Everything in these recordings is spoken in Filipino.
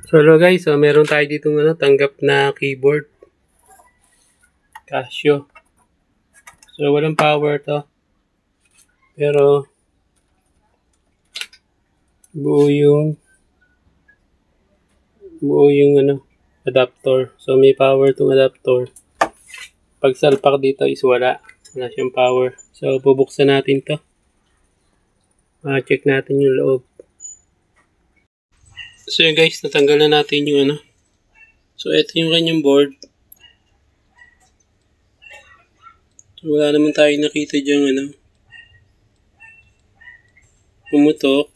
So hello guys, so meron tayo dito tanggap na keyboard Casio. So walang power to. Pero buo yung adapter. So may power tong adapter. Pag salpak dito is wala siyang power. So bubuksan natin to. Check natin yung loob. So yun guys, natanggal na natin yung So ito yung kanyang board. So wala naman tayo nakita dyan pumutok.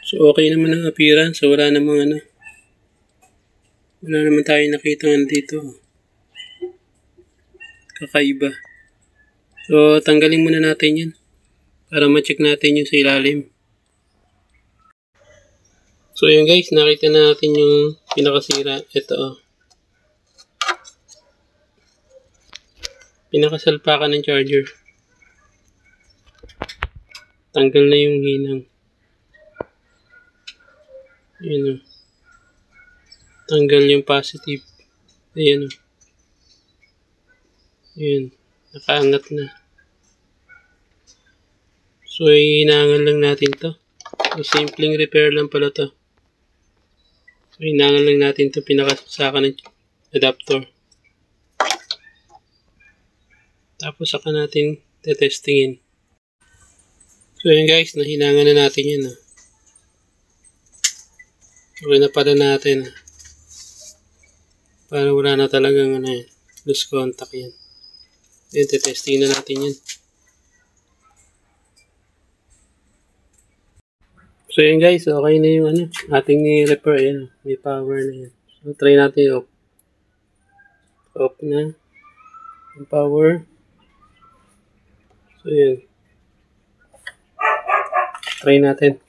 So okay naman ang appearance. So wala naman tayo nakita dito kakaiba. So tanggalin muna natin yan para ma-check natin yung sa ilalim. So yun guys, nakita na natin yung pinakasira. Ito pinakasalpakan ng charger. Tanggal na yung hinang. Ayan tanggal yung positive. Ayan Ayan, nakaangat na. So hinangan lang natin to. So simpleng repair lang pala to. So hinangan lang natin to, pinakasaksakan ng adapter. Tapos saka natin tetestingin. So yun guys, nahinangan na natin yan. Okay na pala natin. Para wala na talagang loose contact yan. Yun, tetesting na natin yan. So yun guys, okay na yung ating ni-repair. Ayan, may power na yan. So try natin off. Off na yung power. So yun. Try natin.